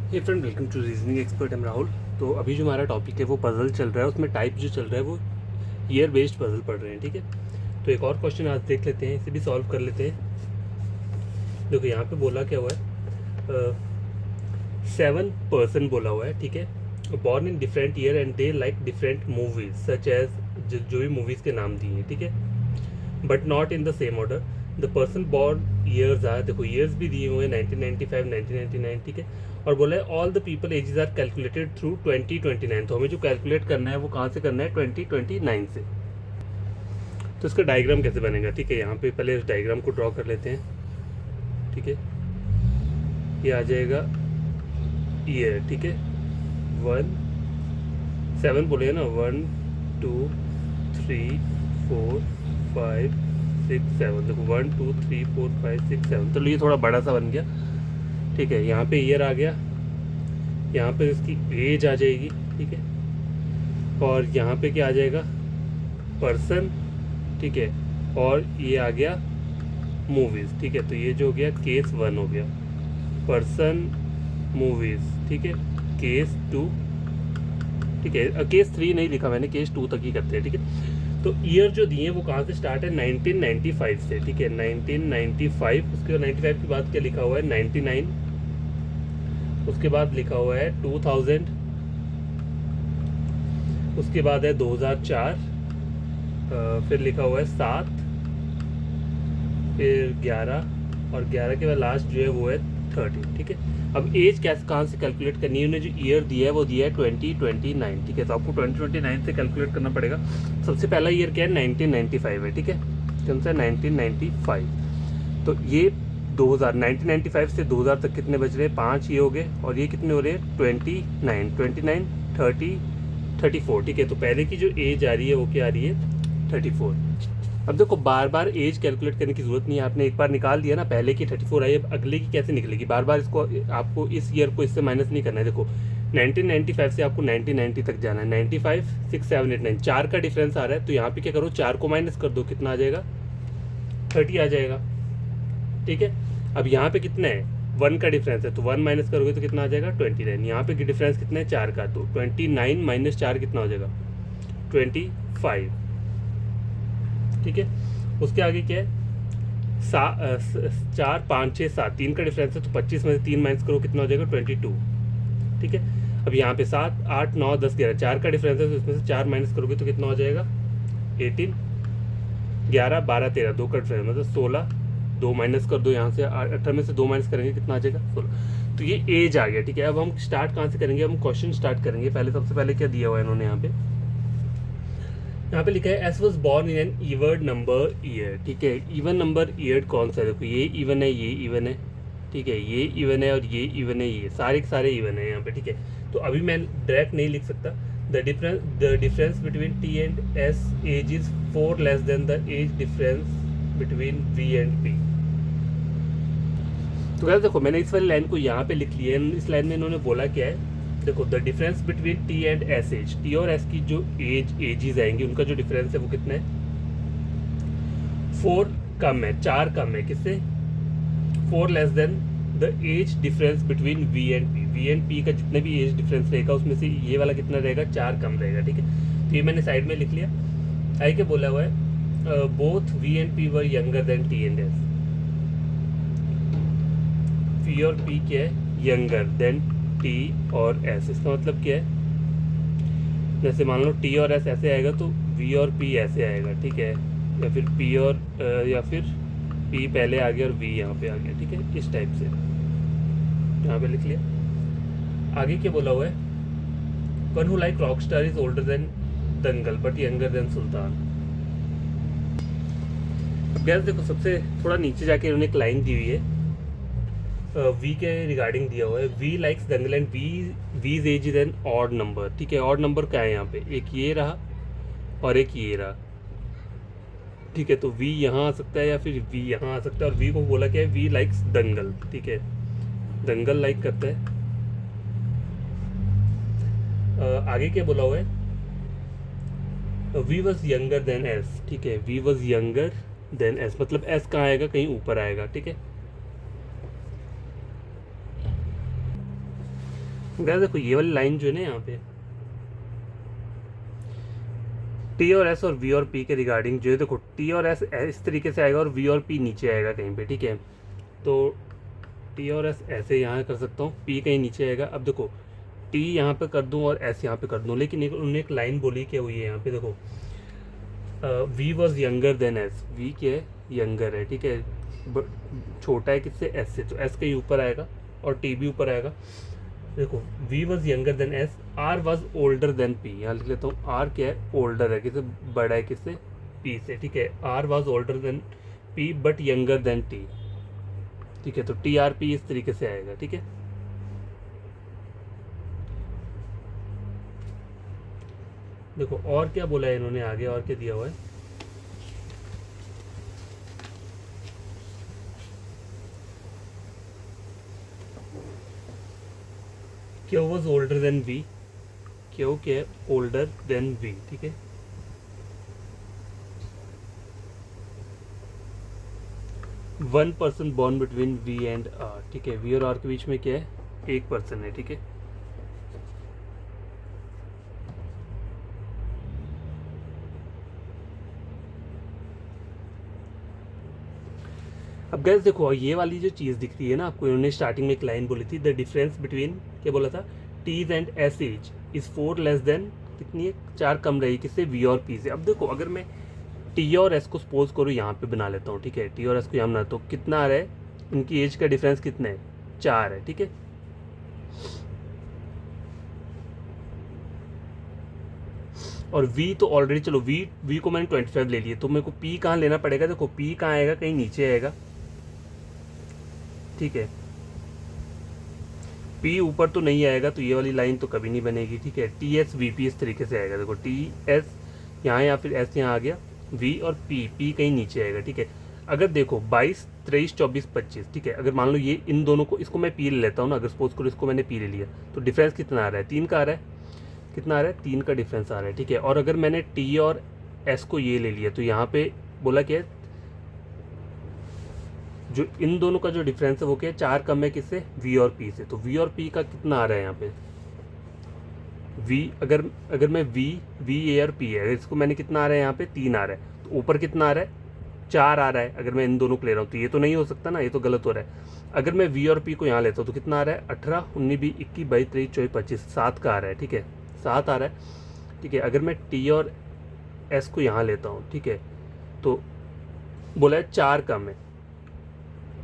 Hey friend, welcome to reasoning expert. Am Rahul. तो अभी जो हमारा टॉपिक है वो पजल चल रहा है, उसमें टाइप जो चल रहा है वो ईयर बेस्ड पजल पढ़ रहे हैं। ठीक है, तो एक और क्वेश्चन आज देख लेते हैं, इसे भी सॉल्व कर लेते हैं। देखो यहाँ पे बोला क्या हुआ है, 7 पर्सन बोला हुआ है। ठीक है, born in different year and they like different movies such as, जो भी मूवीज़ के नाम दिए हैं। ठीक है, but not in the same order. The person born years are, देखो ईयर्स भी दिए हुए हैं 1995, 1999। ठीक है, और बोला है all the people ages are calculated through 2029। तो हमें जो कैलकुलेट करना है वो कहाँ से करना है, 2029 से। तो इसका डायग्राम कैसे बनेगा? ठीक है, यहाँ पे पहले इस डायग्राम को ड्रॉ कर लेते हैं। ठीक है, ये आ जाएगा ईयर। ठीक है, 7 बोले ना, 1 2 3 4 5 6 7। देखो 1 2 3 4 5 6 7, तो ये थोड़ा बड़ा सा बन गया। ठीक है, यहाँ पे ईयर आ गया, यहाँ पे इसकी एज आ जाएगी। ठीक है, और यहाँ पे क्या आ जाएगा, पर्सन। ठीक है, और ये आ गया मूवीज़। ठीक है, तो ये जो हो गया केस 1 हो गया, पर्सन मूवीज़। ठीक है, केस 2। ठीक है, केस 3 नहीं लिखा मैंने, केस 2 तक ही करते हैं। ठीक है, तो ईयर जो दिए वो कहाँ से स्टार्ट है, 1995 से। ठीक है, 1995, उसके बाद 95 के बाद क्या लिखा हुआ है, 99। उसके बाद लिखा हुआ है 2000, उसके बाद है 2004, फिर लिखा हुआ है 7, फिर 11, और 11 के बाद लास्ट जो है वो है 30। ठीक है, अब एज कैसे कहाँ से कैलकुलेट करनी है, उन्हें जो ईयर दिया है वो दिया है 2029। ठीक है, तो आपको 2029 से कैलकुलेट करना पड़ेगा। सबसे पहला ईयर क्या है, 1995 है। ठीक है, कौन सा, 1995। तो ये 1995 से 2000 तक कितने बच रहे हैं, 5 ये हो गए, और ये कितने हो रहे हैं, 29, 30, 34। ठीक है, तो पहले की जो एज आ रही है वो क्या आ रही है, 34। अब देखो बार बार एज कैलकुलेट करने की जरूरत नहीं है, आपने एक बार निकाल दिया ना, पहले की 34 आई, अब अगले की कैसे निकलेगी, बार बार इसको आपको इस ईयर को इससे माइनस नहीं करना है। देखो 1995 से आपको 1990 तक जाना है, 95 6 7 8 9, 4 का डिफरेंस आ रहा है, तो यहाँ पे क्या करो, 4 को माइनस कर दो, कितना आ जाएगा, 30 आ जाएगा। ठीक है, अब यहाँ पे कितना है, 1 का डिफरेंस है, तो 1 माइनस करोगे तो कितना आ जाएगा, 29। यहाँ पे डिफरेंस कितना है, 4 का, तो 29 माइनस 4 कितना हो जाएगा, 25। ठीक है, उसके आगे क्या है, 4 5 6 7, 3 का डिफरेंस है, तो 25 में से 3 माइनस करो, कितना हो जाएगा, 22। ठीक है, अब यहाँ पे 7 8 9 10 11, 4 का डिफरेंस है, तो इसमें से 4 माइनस करोगे तो कितना हो जाएगा, 18। 11 12 13, 2 का डिफरेंस मतलब 16, 2 माइनस कर दो यहाँ से, 18 में से 2 माइनस करेंगे कितना आ जाएगा, 16। तो ये एज आ गया। ठीक है, अब हम स्टार्ट कहाँ से करेंगे, हम क्वेश्चन स्टार्ट करेंगे। पहले सबसे पहले क्या दिया हुआ है इन्होंने, यहाँ पे लिखा है S was born in an even number year. ठीक है, इवन नंबर ईयर कौन सा है, देखो ये इवन है, ये इवन है। ठीक है, ये इवन है और ये इवन है, ये सारे के सारे इवन है यहाँ पे। ठीक है, तो अभी मैं डायरेक्ट नहीं लिख सकता, the difference between T and S age is 4 less than the age difference between V and P. तो क्या, देखो मैंने इस वाली लाइन को यहाँ पे लिख लिया है, इस लाइन में इन्होंने बोला क्या है, देखो the difference between T and S age, T और एस की जो एजेस आएंगी उनका जो डिफरेंस है वो कितना है, 4 कम है, 4 कम है, किससे, 4 less than the age difference between V and P. V and P का जितना भी एज डिफरेंस रहेगा उसमें से ये वाला कितना रहेगा, 4 कम रहेगा। ठीक है, तो ये मैंने साइड में लिख लिया। आई के बोला हुआ है both V and P were younger than T and S. V और पी क्या है, यंगर देन टी और एस। इसका मतलब क्या है, जैसे मान लो टी और एस ऐसे आएगा तो वी और पी ऐसे आएगा। ठीक है, या फिर पी और या फिर पी पहले आ गया और वी यहाँ पे आ गया। ठीक है, इस टाइप से यहाँ पे लिख लिया। आगे क्या बोला हुआ है, one who like rock star is older than Dangal but younger than Sultan. अब गैस देखो, सबसे थोड़ा नीचे जाके उन्होंने एक लाइन दी हुई है, वी के रिगार्डिंग दिया हुआ है, V likes Dangal and V's age is an odd number. ठीक है, ऑड नंबर क्या है यहाँ पे, एक ये रहा और एक ये रहा। ठीक है, तो वी यहाँ आ सकता है या फिर वी यहाँ आ सकता है, और वी को बोला क्या है, वी लाइक्स दंगल। ठीक है, दंगल लाइक करता है। आगे क्या बोला हुआ है, V was younger than S. ठीक है, V was younger than S, मतलब एस कहाँ आएगा, कहीं ऊपर आएगा। ठीक है, गैस देखो ये वाली लाइन जो है ना यहाँ पे टी और एस और वी और पी के रिगार्डिंग जो है, देखो टी और एस इस तरीके से आएगा और वी और पी नीचे आएगा कहीं पे, ठीक है। तो टी और एस ऐसे यहाँ कर सकता हूँ, पी कहीं नीचे आएगा। अब देखो टी यहाँ पे कर दूँ और एस यहाँ पे कर दूँ, लेकिन उन्होंने एक लाइन बोली क्या हुई है यहाँ पे, देखो V was younger than S, V क्या है, यंगर है, ठीक है, छोटा है किससे, एस से, तो एस कहीं ऊपर आएगा और टी भी ऊपर आएगा। देखो v was younger then s, r was older than p, यहाँ लिख लेता हूँ r क्या है, ओल्डर है, किससे बड़ा है, किससे, p से, ठीक है। r was older than p but younger then t, ठीक है। तो टी आर पी इस तरीके से आएगा, ठीक है। देखो और क्या बोला है इन्होंने आगे, और क्या दिया हुआ है, Q was older than v, Q क्या है, ओल्डर देन v, ठीक है। One person born between v and r, ठीक है। v और r के बीच में क्या है, एक पर्सन है, ठीक है। अब गैस देखो ये वाली जो चीज़ दिख रही है ना आपको, इन्होंने स्टार्टिंग में एक लाइन बोली थी, द डिफरेंस बिटवीन, क्या बोला था, T's and S age is 4 less than, कितनी है, 4 कम रही किससे, वी और पी से। अब देखो अगर मैं टी और एस को सपोज करूँ यहाँ पे बना लेता हूँ, ठीक है, टी और एस को यहाँ बना, तो कितना आ रहा है, इनकी एज का डिफरेंस कितना है, 4 है, ठीक है। और v तो ऑलरेडी, चलो v को मैंने 25 ले लिया, तो मेरे को p कहाँ लेना पड़ेगा, देखो p कहाँ आएगा, कहीं नीचे आएगा, ठीक है। p ऊपर तो नहीं आएगा, तो ये वाली लाइन तो कभी नहीं बनेगी, ठीक है। टी एस वी पी इस तरीके से आएगा, देखो टी एस यहाँ या फिर एस यहाँ आ गया, v और p कहीं नीचे आएगा, ठीक है। अगर देखो 22, 23, 24, 25, ठीक है, अगर मान लो ये इन दोनों को, इसको मैं p ले लेता हूँ ना, अगर सपोज करो इसको मैंने p ले लिया, तो डिफरेंस कितना आ रहा है, 3 का आ रहा है, कितना आ रहा है, 3 का डिफरेंस आ रहा है, ठीक है। और अगर मैंने टी और एस को ये ले लिया, तो यहाँ पे बोला क्या है, जो इन दोनों का जो डिफरेंस है वो क्या है, 4 कम है किससे, वी और पी से। तो वी और पी का कितना आ रहा है यहाँ पे, वी अगर मैं वी ए और पी है, इसको मैंने कितना आ रहा है यहाँ पे, 3 आ रहा है, तो ऊपर कितना आ रहा है, 4 आ रहा है। अगर मैं इन दोनों को ले रहा हूँ तो ये तो नहीं हो सकता ना, ये तो गलत हो रहा है। अगर मैं वी और पी को यहाँ लेता हूँ तो कितना आ रहा है, 18, 19, 20, 21, 22, 23, 24, 25, 7 का आ रहा है, ठीक है, 7 आ रहा है, ठीक है। अगर मैं टी और एस को यहाँ लेता हूँ, ठीक है, तो बोला है 4 कम है,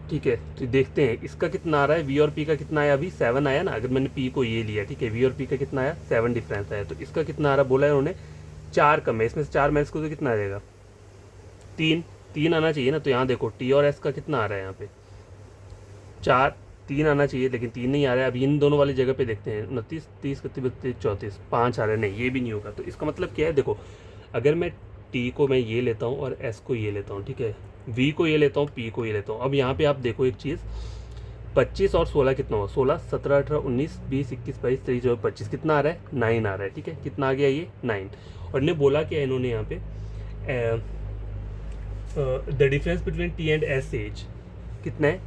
ठीक है। तो देखते हैं इसका कितना आ रहा है, वी और पी का कितना आया, अभी 7 आया ना, अगर मैंने पी को ये लिया, ठीक है, वी और पी का कितना आया, 7 डिफरेंस आया, तो इसका कितना आ रहा, बोला है उन्होंने 4 कम है, इसमें से 4 माइनस को तो कितना आ जाएगा, 3 आना चाहिए ना। तो यहाँ देखो टी और एस का कितना आ रहा है यहाँ पे, 4, 3 आना चाहिए, लेकिन 3 नहीं आ रहा है। अभी इन दोनों वाली जगह पे देखते हैं, 29, 30, 31, 32, 34, 5 आ रहा है, नहीं ये भी नहीं होगा। तो इसका मतलब क्या है, देखो अगर मैं टी को मैं ये लेता हूँ और एस को ये लेता हूँ, ठीक है, वी को ये लेता हूँ, पी को ये लेता हूँ। अब यहाँ पे आप देखो एक चीज़, 25 और 16 कितना हो, 16, 17, 18, 19, 20, 21, 22, 23, 24, 25 कितना आ रहा है, 9 आ रहा है, ठीक है। कितना आ गया ये, 9। और इन्हें बोला क्या इन्होंने यहाँ पे, the difference between T and S age कितना है,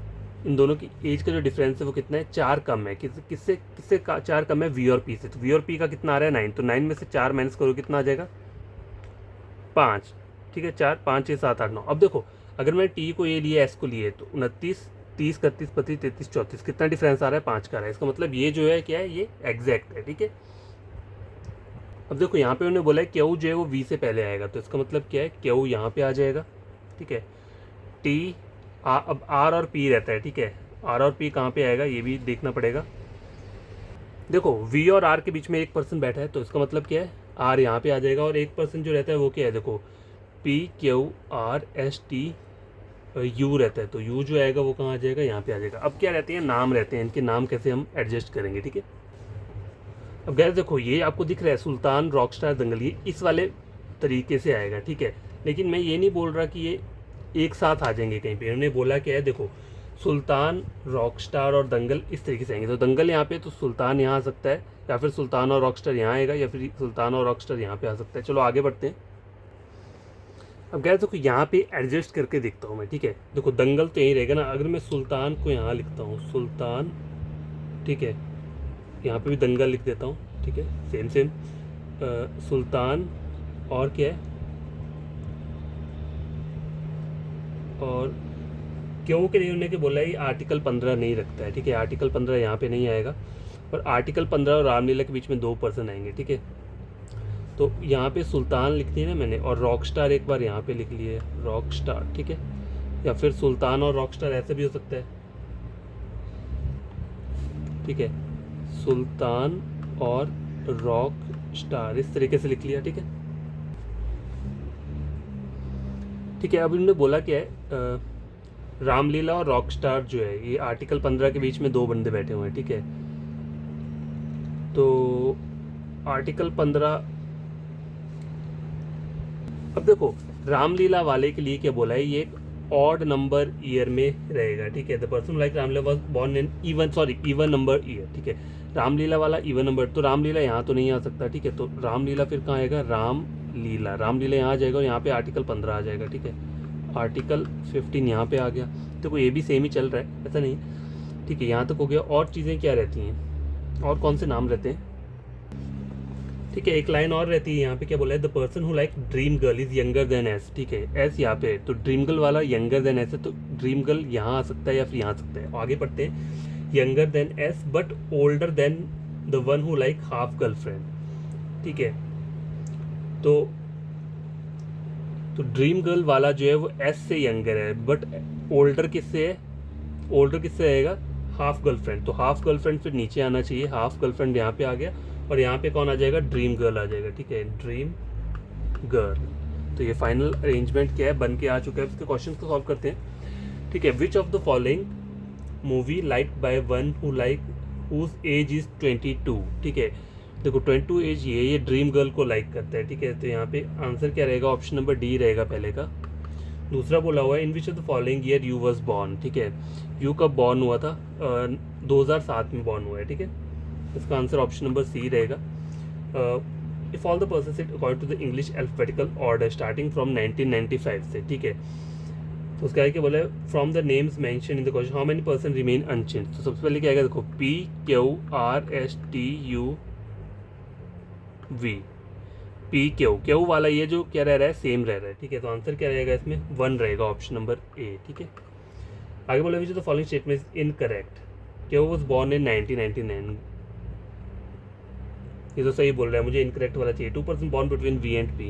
इन दोनों की एज का जो डिफरेंस है वो कितना है, 4 कम है, किससे 4 कम है, वी और पी से। तो वी और पी का कितना आ रहा है, 9, तो 9 में से 4 माइनस करो कितना आ जाएगा, 5, ठीक है, 4, 5, 6, 7, 8, 9। अब देखो अगर मैं टी को ये लिए, एस को लिए, तो 29, 30, 31, 32, 33, 34 कितना डिफरेंस आ रहा है, 5 का आ रहा है। इसका मतलब ये जो है क्या है, ये एग्जैक्ट है, ठीक है। अब देखो यहाँ पे उन्होंने बोला है क्यू जो है वो वी से पहले आएगा, तो इसका मतलब क्या है, क्यू यहाँ पे आ जाएगा, ठीक है। टी अब आर और पी रहता है, ठीक है, आर और पी कहाँ पे आएगा ये भी देखना पड़ेगा। देखो वी और आर के बीच में एक पर्सन बैठा है, तो इसका मतलब क्या है, आर यहाँ पे आ जाएगा, और एक पर्सन जो रहता है वो क्या है, देखो P Q R S T U रहता है, तो यू जो आएगा वो कहाँ आ जाएगा, यहाँ पे आ जाएगा। अब क्या रहते हैं, नाम रहते हैं, इनके नाम कैसे हम एडजस्ट करेंगे, ठीक है। अब गैस देखो ये आपको दिख रहा है सुल्तान, रॉकस्टार, दंगल, ये इस वाले तरीके से आएगा, ठीक है। लेकिन मैं ये नहीं बोल रहा कि ये एक साथ आ जाएंगे कहीं पे, उन्होंने बोला क्या है, देखो सुल्तान, रॉकस्टार और दंगल इस तरीके से आएंगे। तो दंगल यहाँ पे, तो सुल्तान यहाँ आ सकता है, या फिर सुल्तान और रॉकस्टार यहाँ आएगा, या फिर सुल्तान और रॉकस्टार यहाँ पे आ सकता है। चलो आगे बढ़ते हैं। अब गैस देखो यहाँ पे एडजस्ट करके देखता हूँ मैं, ठीक है। देखो दंगल तो यहीं रहेगा ना, अगर मैं सुल्तान को यहाँ लिखता हूँ, सुल्तान, ठीक है, यहाँ पे भी दंगल लिख देता हूँ, ठीक है, सेम सेम। सुल्तान और क्या है, और क्यों के लिए उन्होंने के बोला ये आर्टिकल 15 नहीं रखता है, ठीक है, आर्टिकल 15 यहाँ पे नहीं आएगा, और आर्टिकल 15 और रामलीला के बीच में 2 पर्सन आएंगे, ठीक है। तो यहाँ पे सुल्तान लिख दी ना मैंने, और रॉक स्टार एक बार यहाँ पे लिख लिए, रॉक स्टार, ठीक है, या फिर सुल्तान और रॉक स्टार ऐसे भी हो सकता है, ठीक है, सुल्तान और रॉक स्टार इस तरीके से लिख लिया, ठीक है। ठीक है, अब इन्होंने बोला क्या है, रामलीला और रॉक स्टार जो है ये आर्टिकल 15 के बीच में 2 बंदे बैठे हुए हैं, ठीक है। तो आर्टिकल 15, अब देखो रामलीला वाले के लिए क्या बोला है, ये एक ऑड नंबर ईयर में रहेगा, ठीक है। The person like Ramleela was born in even number year, ठीक है। रामलीला वाला इवन नंबर, तो रामलीला यहाँ तो नहीं आ सकता, ठीक है। तो रामलीला फिर कहाँ आएगा, रामलीला यहाँ आ जाएगा, और यहाँ पे आर्टिकल 15 आ जाएगा, ठीक है। आर्टिकल 15 यहाँ पे आ गया, देखो ये भी सेम ही चल रहा है, ऐसा नहीं, ठीक है। यहाँ तक हो गया। और चीज़ें क्या रहती हैं, और कौन से नाम रहते हैं, ठीक है। एक लाइन और रहती है यहाँ पे, क्या बोला है, the person who like dream girl is younger than S, ठीक है। एस यहाँ पे, तो ड्रीम गर्ल वाला यंगर देन एस है, तो ड्रीम गर्ल यहाँ आ सकता है या फिर यहाँ आ सकता है। आगे पढ़ते हैं, younger than S but older than the one who like half girlfriend, ठीक है। तो ड्रीम गर्ल वाला जो है वो एस से यंगर है, बट ओल्डर किससे है, ओल्डर किससे रहेगा, हाफ गर्लफ्रेंड। तो हाफ गर्लफ्रेंड फिर नीचे आना चाहिए, हाफ गर्लफ्रेंड यहाँ पे आ गया, और यहाँ पे कौन आ जाएगा, ड्रीम गर्ल आ जाएगा, ठीक है, ड्रीम गर्ल। तो ये फाइनल अरेंजमेंट क्या है, बन के आ चुका है। इसके क्वेश्चन को सॉल्व करते हैं, ठीक है। Which of the following movie like by one who like whose age is 22, ठीक है। देखो 22 एज ये ड्रीम गर्ल को लाइक करता है, ठीक है। तो यहाँ पे आंसर क्या रहेगा, ऑप्शन नंबर डी रहेगा पहले का। दूसरा बोला हुआ है, in which of the following year you was born, ठीक है। यू कब बॉर्न हुआ था, 2007 में बॉर्न हुआ है, ठीक है। इसका आंसर ऑप्शन नंबर सी रहेगा। If all the person sit according to the English alphabetical order starting from 1995 से, ठीक है। तो उसका क्या बोला है, from the names mention in the question how many person remain unchange. तो सबसे पहले क्या आएगा, देखो PQRSTUV, PQ वाला ये जो क्या रह रहा है, सेम रह रहा है, ठीक है। तो आंसर क्या रहेगा इसमें, 1 रहेगा, ऑप्शन नंबर ए, ठीक है। आगे बोला which the following statement is incorrect, Q was born in 1999, ये तो सही बोल रहा है, मुझे इनकरेक्ट वाला चाहिए। 2% born between V and P,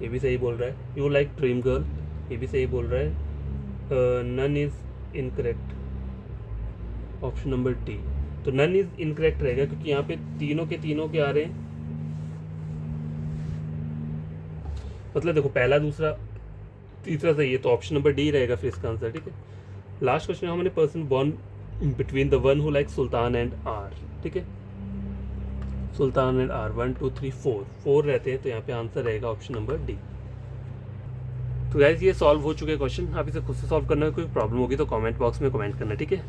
ये भी सही बोल रहा है। यू लाइक ड्रीम गर्ल, ये भी सही बोल रहा है। None is incorrect, option number D. तो नन इज इनकरेक्ट रहेगा, क्योंकि यहाँ पे तीनों के आ रहे हैं, मतलब देखो पहला दूसरा तीसरा सही है, तो ऑप्शन नंबर डी रहेगा फिर इसका आंसर, ठीक है। Last question, how many person born between the one who like Sultan and are, ठीक है। सुल्तान एंड आर 1 2 3 4 रहते हैं, तो यहाँ पे आंसर रहेगा ऑप्शन नंबर डी। तो गाइस ये सॉल्व हो चुके क्वेश्चन, आप इसे खुद से सॉल्व करना है, कोई प्रॉब्लम होगी तो कमेंट बॉक्स में कमेंट करना, ठीक है।